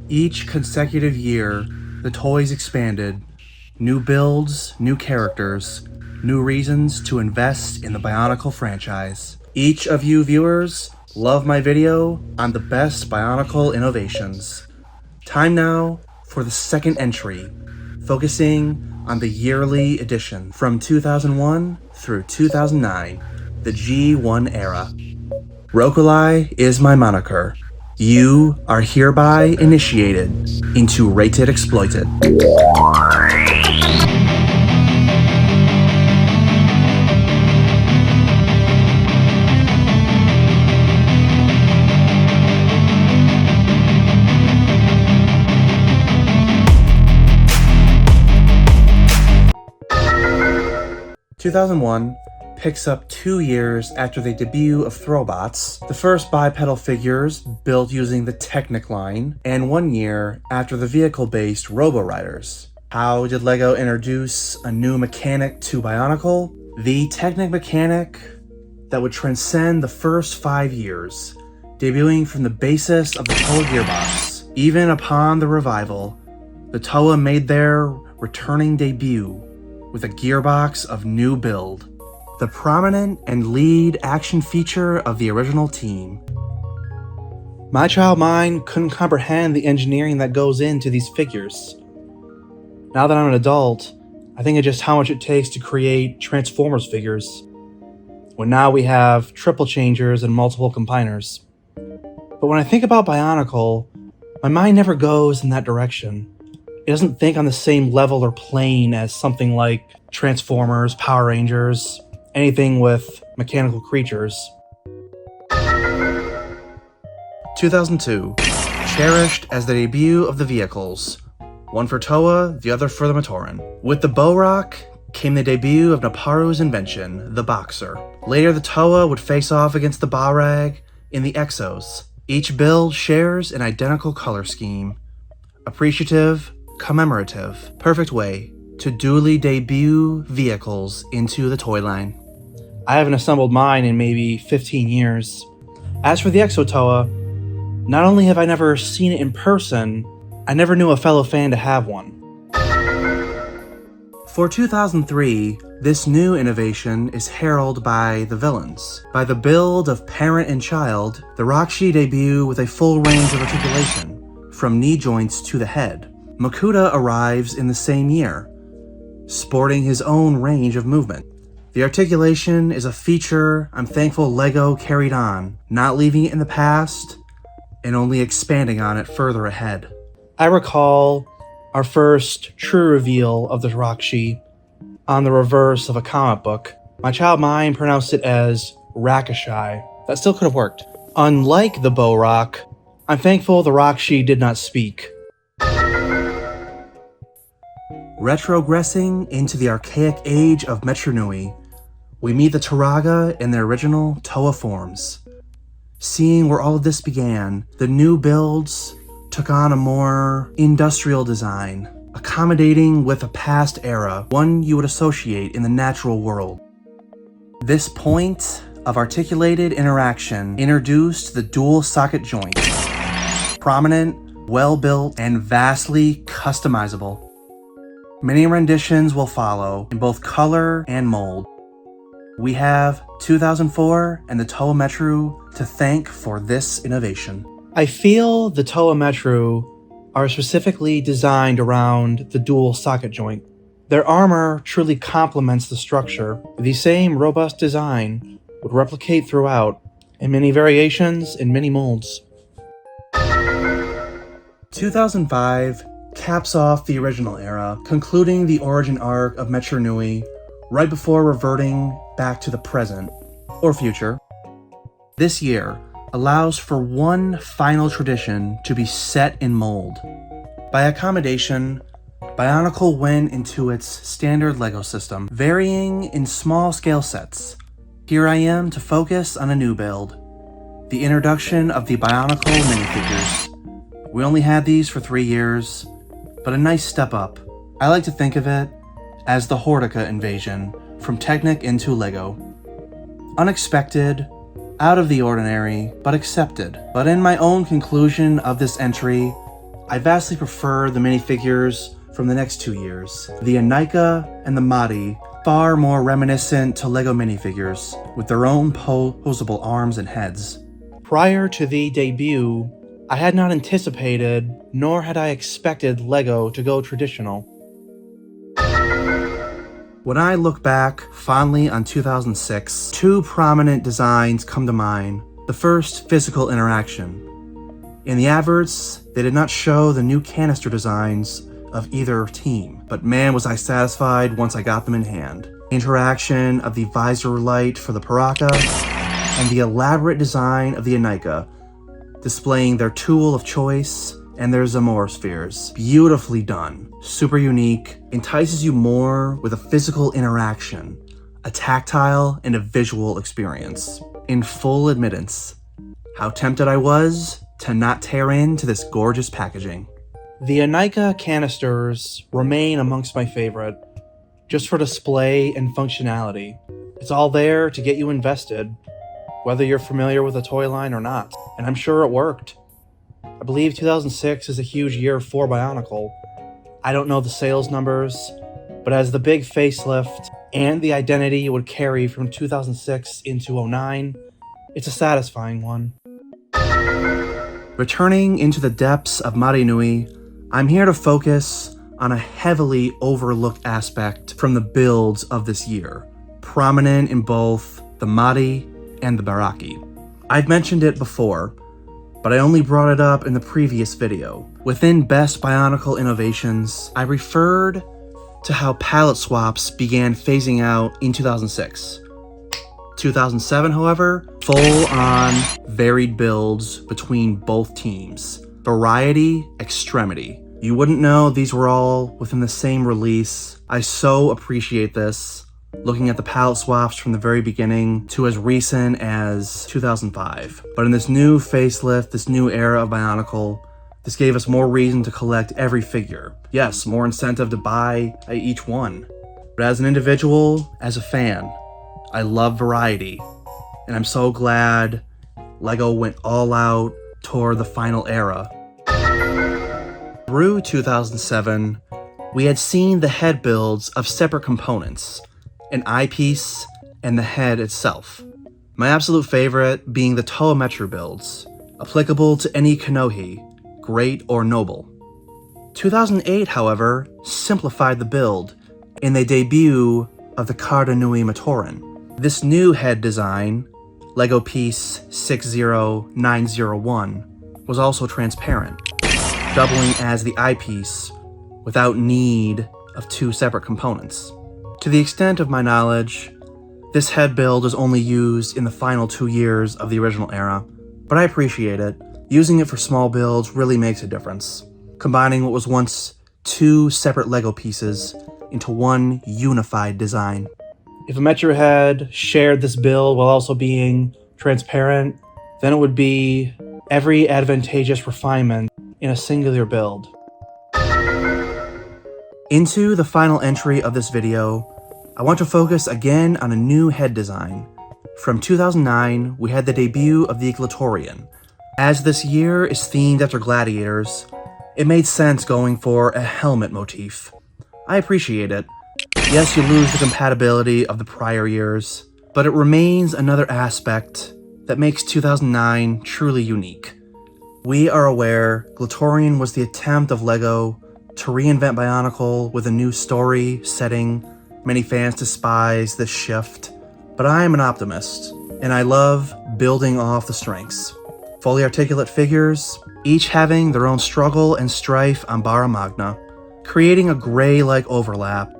Each consecutive year, the toys expanded. New builds, new characters, new reasons to invest in the Bionicle franchise. Each of you viewers love my video on the best Bionicle innovations. Time now for the second entry, focusing on the yearly edition from 2001 through 2009, the G1 era. Rokulai is my moniker. You are hereby initiated into Rated Exploited. 2001 picks up 2 years after the debut of Throwbots, the first bipedal figures built using the Technic line, and 1 year after the vehicle-based Robo-Riders. How did LEGO introduce a new mechanic to Bionicle? The Technic Mechanic that would transcend the first 5 years, debuting from the basis of the Toa gearbox. Even upon the revival, the Toa made their returning debut with a gearbox of new build, the prominent and lead action feature of the original team. My child mind couldn't comprehend the engineering that goes into these figures. Now that I'm an adult, I think of just how much it takes to create Transformers figures, when now we have triple changers and multiple combiners. But when I think about Bionicle, my mind never goes in that direction. It doesn't think on the same level or plane as something like Transformers, Power Rangers, anything with mechanical creatures. 2002, cherished as the debut of the vehicles. One for Toa, the other for the Matoran. With the Bow-Rock came the debut of Naparu's invention, the Boxer. Later, the Toa would face off against the Balrog in the Exos. Each build shares an identical color scheme. Appreciative, commemorative, perfect way to duly debut vehicles into the toy line. I haven't assembled mine in maybe 15 years. As for the Exo Toa, not only have I never seen it in person, I never knew a fellow fan to have one. For 2003, this new innovation is heralded by the villains. By the build of parent and child, the Rakshi debut with a full range of articulation, from knee joints to the head. Makuta arrives in the same year, sporting his own range of movement. The articulation is a feature I'm thankful LEGO carried on, not leaving it in the past, and only expanding on it further ahead. I recall our first true reveal of the Rakshi on the reverse of a comic book. My child mind pronounced it as Rakshi. That still could have worked. Unlike the Bow-Rock, I'm thankful the Rakshi did not speak. Retrogressing into the archaic age of Metro Nui, we meet the Turaga in their original Toa forms. Seeing where all of this began, the new builds took on a more industrial design, accommodating with a past era, one you would associate in the natural world. This point of articulated interaction introduced the dual socket joint, prominent, well-built, and vastly customizable. Many renditions will follow in both color and mold. We have 2004 and the Toa Metro to thank for this innovation. I feel the Toa Metro are specifically designed around the dual socket joint. Their armor truly complements the structure. The same robust design would replicate throughout, in many variations and many molds. 2005 caps off the original era, concluding the origin arc of Metro Nui right before reverting back to the present, or future. This year allows for one final tradition to be set in mold. By accommodation, Bionicle went into its standard LEGO system, varying in small scale sets. Here I am to focus on a new build, the introduction of the Bionicle minifigures. We only had these for 3 years, but a nice step up. I like to think of it as the Hortica invasion from Technic into LEGO. Unexpected, out of the ordinary, but accepted. But in my own conclusion of this entry, I vastly prefer the minifigures from the next 2 years. The Anika and the Madi, far more reminiscent to LEGO minifigures, with their own posable arms and heads. Prior to the debut, I had not anticipated, nor had I expected LEGO to go traditional. When I look back fondly on 2006, 2 prominent designs come to mind. The first, physical interaction. In the adverts, they did not show the new canister designs of either team, but man was I satisfied once I got them in hand. Interaction of the visor light for the Paraka, and the elaborate design of the Anika, displaying their tool of choice and their Zamor spheres. Beautifully done, super unique, entices you more with a physical interaction, a tactile and a visual experience. In full admittance, how tempted I was to not tear into this gorgeous packaging. The Anika canisters remain amongst my favorite, just for display and functionality. It's all there to get you invested, whether you're familiar with the toy line or not, and I'm sure it worked. I believe 2006 is a huge year for Bionicle. I don't know the sales numbers, but as the big facelift and the identity it would carry from 2006 into 2009, it's a satisfying one. Returning into the depths of Mari Nui, I'm here to focus on a heavily overlooked aspect from the builds of this year, prominent in both the Mari and the Baraki. I've mentioned it before, but I only brought it up in the previous video. Within Best Bionicle Innovations, I referred to how pallet swaps began phasing out in 2006. 2007, however, full-on varied builds between both teams. Variety, extremity. You wouldn't know these were all within the same release. I so appreciate this, looking at the pallet swaps from the very beginning to as recent as 2005. But in this new facelift, this new era of Bionicle, this gave us more reason to collect every figure. Yes, more incentive to buy each one. But as an individual, as a fan, I love variety, and I'm so glad LEGO went all out toward the final era. Through 2007, we had seen the head builds of separate components, an eyepiece and the head itself. My absolute favorite being the Toametru builds, applicable to any Kanohi, great or noble. 2008, however, simplified the build in the debut of the Carta Nui Matoran. This new head design, LEGO piece 60901, was also transparent, doubling as the eyepiece without need of 2 separate components. To the extent of my knowledge, this head build is only used in the final 2 years of the original era, but I appreciate it. Using it for small builds really makes a difference, combining what was once 2 separate LEGO pieces into one unified design. If a Metro head shared this build while also being transparent, then it would be every advantageous refinement in a singular build. Into the final entry of this video, I want to focus again on a new head design. From 2009, we had the debut of the Glatorian. As this year is themed after gladiators, it made sense going for a helmet motif. I appreciate it. Yes, you lose the compatibility of the prior years, but it remains another aspect that makes 2009 truly unique. We are aware Glatorian was the attempt of LEGO to reinvent Bionicle with a new story, setting. Many fans despise this shift, but I am an optimist, and I love building off the strengths. Fully articulate figures, each having their own struggle and strife on Bara Magna, creating a gray-like overlap.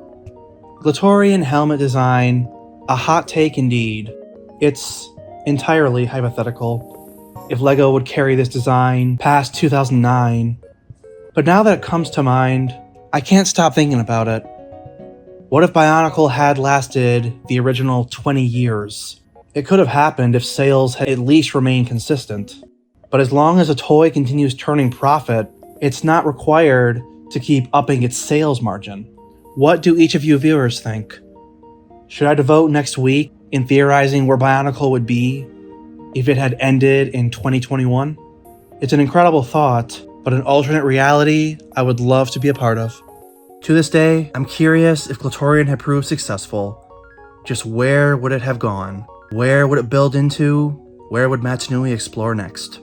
Glatorian helmet design, a hot take indeed. It's entirely hypothetical if LEGO would carry this design past 2009. But now that it comes to mind, I can't stop thinking about it. What if Bionicle had lasted the original 20 years? It could have happened if sales had at least remained consistent. But as long as a toy continues turning profit, it's not required to keep upping its sales margin. What do each of you viewers think? Should I devote next week in theorizing where Bionicle would be if it had ended in 2021? It's an incredible thought, but an alternate reality I would love to be a part of. To this day, I'm curious if Glatorian had proved successful. Just where would it have gone? Where would it build into? Where would Matsunui explore next?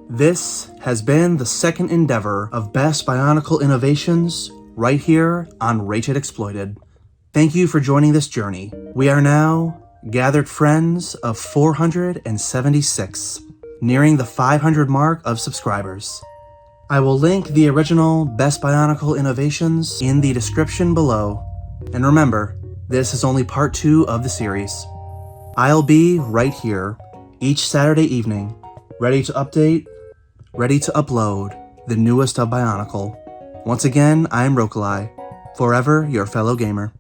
This has been the second endeavor of Best Bionicle Innovations right here on Rated Exploited. Thank you for joining this journey. We are now gathered friends of 476, nearing the 500 mark of subscribers. I will link the original Best Bionicle Innovations in the description below. And remember, this is only part 2 of the series. I'll be right here each Saturday evening, ready to update, ready to upload the newest of Bionicle. Once again, I am Rokalai, forever your fellow gamer.